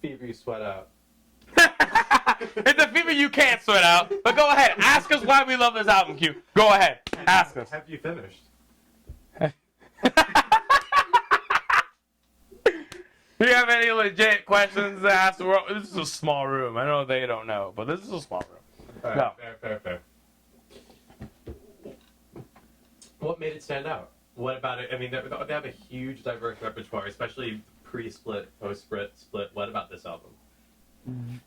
fever you sweat out? It's a fever you can't sweat out. But go ahead. Ask us why we love this album, Q. Go ahead. Ask us. Have you finished? Do you have any legit questions to ask the world? This is a small room. I know they don't know, but this is a small room. All right, fair. What made it stand out? What about it? I mean, they have a huge, diverse repertoire, especially pre-split, post-split. What about this album?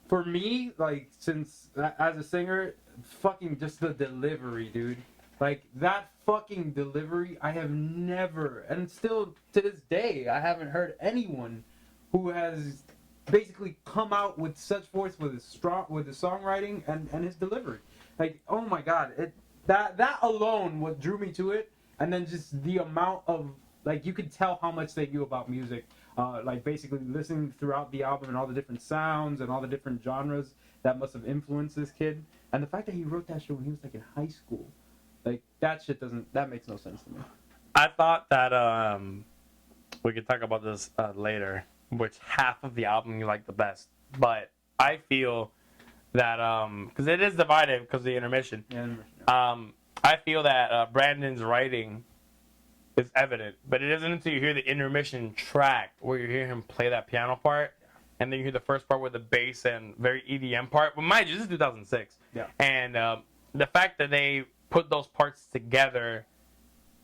For me, like, since as a singer, fucking just the delivery, dude. Like, that fucking delivery, I have never, and still to this day, I haven't heard anyone who has basically come out with such force with his songwriting and his delivery. Like, oh my god, that alone what drew me to it, and then just the amount of, like, you could tell how much they knew about music. Like, basically listening throughout the album and all the different sounds and all the different genres that must have influenced this kid. And the fact that he wrote that shit when he was, like, in high school. Like, that makes no sense to me. I thought that we could talk about this later, which half of the album you like the best. But I feel that, because it is divided because of the intermission. Yeah, I feel that Brandon's writing is evident, but it isn't until you hear the intermission track where you hear him play that piano part, and then you hear the first part with the bass and very EDM part. But mind you, this is 2006. Yeah. And the fact that they put those parts together,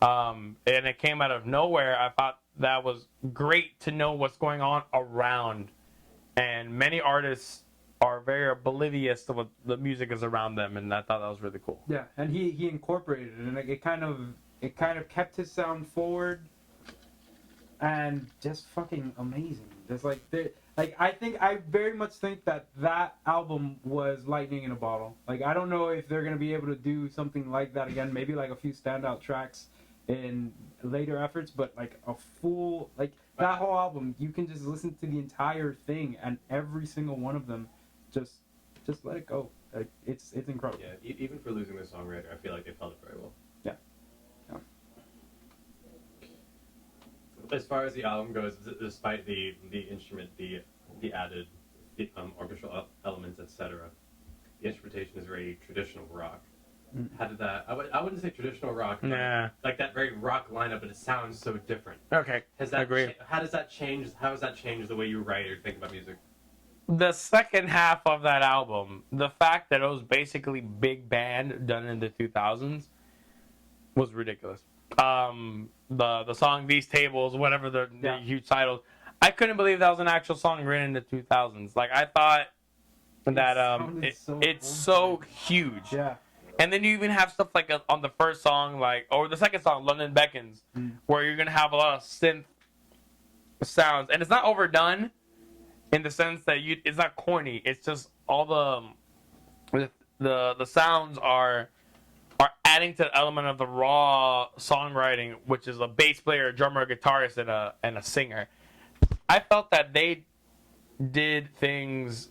and it came out of nowhere, I thought that was great to know what's going on around. And many artists are very oblivious to what the music is around them, and I thought that was really cool. Yeah, and he incorporated it, and like, it kind of kept his sound forward, and just fucking amazing. Just like I very much think that album was lightning in a bottle. Like, I don't know if they're gonna be able to do something like that again. Maybe like a few standout tracks in later efforts, but like a full, like, that whole album, you can just listen to the entire thing, and every single one of them, just let it go. Like, it's incredible. Yeah, even for losing the songwriter, I feel like they held it very well. Yeah. As far as the album goes, despite the instrument, the added orchestral elements, etc., the instrumentation is very traditional rock. How did that? I wouldn't say traditional rock. Yeah. Like that very rock lineup, but it sounds so different. Okay. Agree. How does that change? How has that changed the way you write or think about music? The second half of that album, the fact that it was basically big band done in the 2000s was ridiculous. The song "These Tables," whatever the huge titles, I couldn't believe that was an actual song written in the 2000s. Like, I thought that it's so huge. Yeah. And then you even have stuff like on the first song, like, or the second song, "London Beckons," where you're gonna have a lot of synth sounds, and it's not overdone in the sense that it's not corny. It's just all the sounds are adding to the element of the raw songwriting, which is a bass player, a drummer, a guitarist, and a singer. I felt that they did things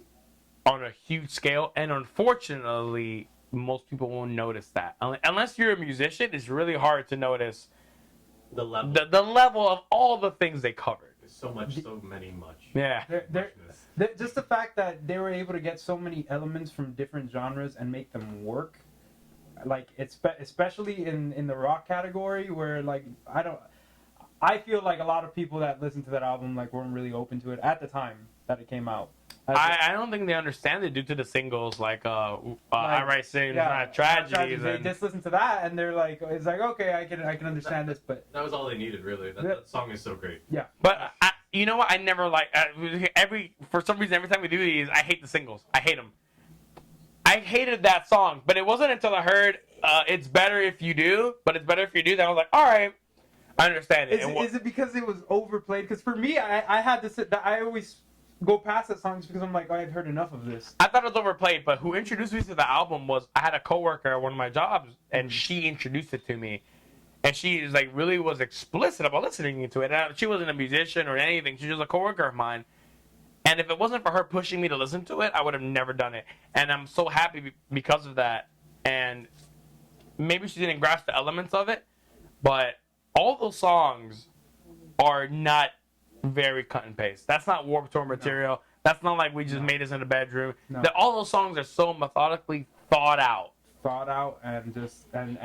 on a huge scale, and unfortunately, most people won't notice that. Unless you're a musician, it's really hard to notice the level. The level of all the things they covered. There's so much. Yeah. Just the fact that they were able to get so many elements from different genres and make them work, like, especially in the rock category, where, like, I feel like a lot of people that listened to that album, like, weren't really open to it at the time that it came out. I don't think they understand it due to the singles like I Write Sins, Tragedies. They just listen to that and they're like, it's like, okay, I can understand this, but that was all they needed, really. That song is so great. Yeah. But you know what? I never for some reason every time we do these, I hate the singles. I hate them. I hated that song, but it wasn't until I heard "It's Better If You Do," but it's better if you do. That I was like, all right, I understand it. Is it because it was overplayed? Because for me, I had to sit. I always go past that song just because I'm like, I've heard enough of this. I thought it was overplayed, but who introduced me to the album was I had a coworker at one of my jobs, and she introduced it to me, and she is like really was explicit about listening to it. And she wasn't a musician or anything; she was a coworker of mine. And if it wasn't for her pushing me to listen to it, I would have never done it. And I'm so happy because of that. And maybe she didn't grasp the elements of it, but all those songs are not very cut and paste. That's not Warped Tour material. That's not like we just No. made this in a bedroom. No. All those songs are so methodically thought out. And just and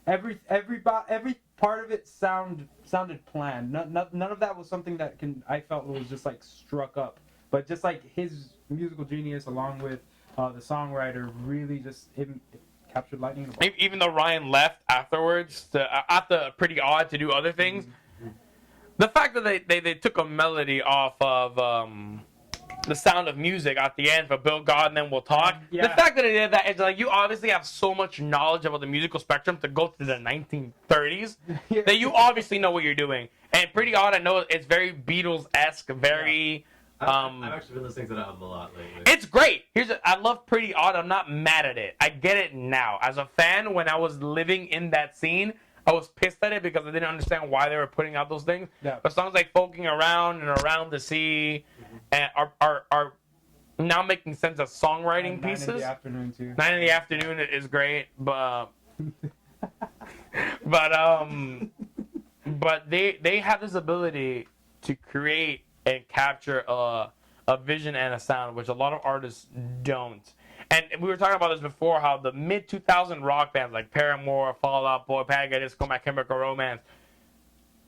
every part of it sounded planned. None of that was something that I felt was just like struck up, but just like his musical genius along with the songwriter really just it captured lightning in a bottle. Even though Ryan left afterwards, after Pretty Odd to do other things, the fact that they took a melody off of The Sound of Music at the end for Bill God and Then We'll Talk. Yeah. The fact that they did that is like you obviously have so much knowledge about the musical spectrum to go to the 1930s Yeah. that you obviously know what you're doing. And Pretty Odd, I know it's very Beatles-esque, very. I've actually been listening to that album a lot lately. It's great. I love Pretty Odd. I'm not mad at it. I get it now. As a fan, when I was living in that scene, I was pissed at it because I didn't understand why they were putting out those things. Yeah. But songs like Folking Around and Around the Sea and are now making sense as songwriting pieces. 9 in the afternoon too. 9 in the Afternoon is great, but they have this ability to create and capture a vision and a sound, which a lot of artists don't. And we were talking about this before, how the mid-2000 rock bands like Paramore, Fall Out Boy, Panic! At the Disco, My Chemical Romance,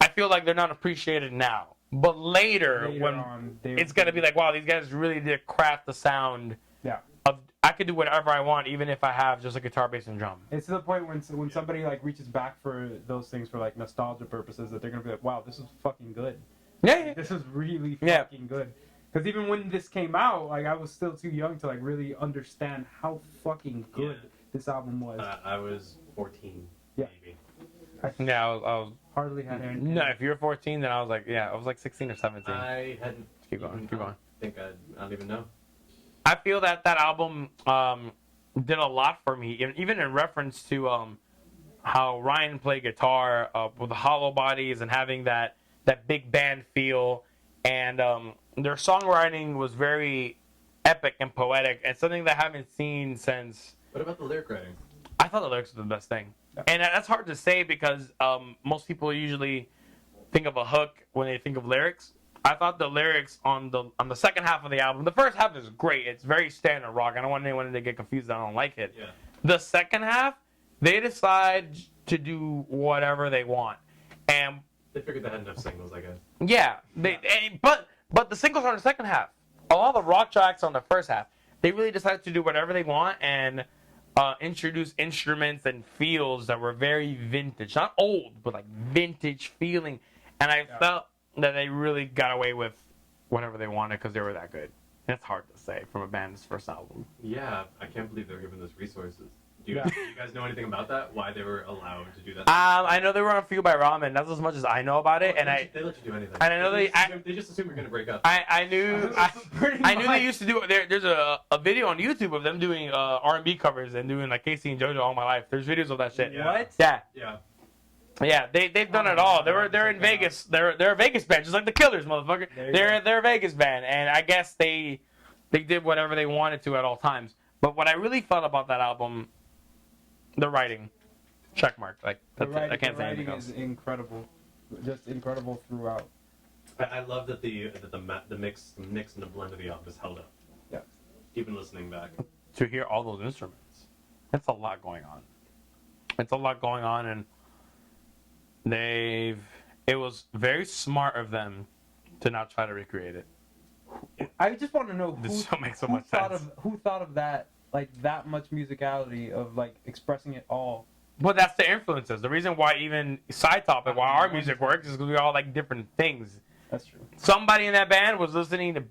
I feel like they're not appreciated now. But later when on, it's going to be like, wow, these guys really did craft the sound Yeah. of I could do whatever I want, even if I have just a guitar, bass, and drum. It's to the point when somebody like reaches back for those things for like nostalgia purposes that they're gonna be like, wow, this is fucking good. Yeah. This is really Yeah. fucking good. Because even when this came out, like I was still too young to like really understand how fucking good this album was. I was 14, Yeah. maybe. Yeah, I was Hardly had any. no, if you were 14, then I was like 16 or 17. I hadn't. Keep going. I don't even know. I feel that album did a lot for me, even in reference to how Ryan played guitar with the hollow bodies and having that big band feel, and their songwriting was very epic and poetic, and something that I haven't seen since. What about the lyric writing? I thought the lyrics were the best thing, and that's hard to say because most people usually think of a hook when they think of lyrics. I thought the lyrics on the second half of the album, the first half is great. It's very standard rock. I don't want anyone to get confused. I don't like it. Yeah. The second half, they decide to do whatever they want, and They figured they had enough singles, I guess. yeah, but the singles are in the second half. All the rock tracks on the first half. They really decided to do whatever they want and introduce instruments and feels that were very vintage, not old, but like vintage feeling. And I felt that they really got away with whatever they wanted because they were that good. That's hard to say from a band's first album. Yeah, I can't believe they were given those resources. Do you guys know anything about that? Why they were allowed to do that? I know they were on Fueled by Ramen. That's as much as I know about it. They let you do anything. And I know they just assume you're gonna break up. I knew they used to do. There's a video on YouTube of them doing R&B covers and doing like Casey and JoJo all my life. There's videos of that shit. Yeah. What? Yeah. Yeah. Yeah, they've done it all. They're in Vegas. They're a Vegas band, just like the Killers, motherfucker. They're a Vegas band, and I guess they did whatever they wanted to at all times. But what I really felt about that album, the writing, check mark. Like that's it. I can't say anything else. Is incredible, just incredible throughout. I love that the mix and the blend of the album is held up. Yeah. Even listening back. To hear all those instruments, it's a lot going on. It's a lot going on, and it was very smart of them to not try to recreate it. I just want to know This makes so who much thought sense. who thought of that, like that much musicality of like expressing it all. But that's the influences. The reason why even side topic, why our music works, is because we all like different things. That's true. Somebody in that band was listening to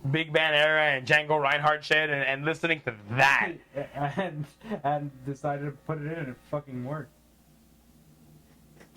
Big Band Era and Django Reinhardt shit and listening to that. and decided to put it in and it fucking worked.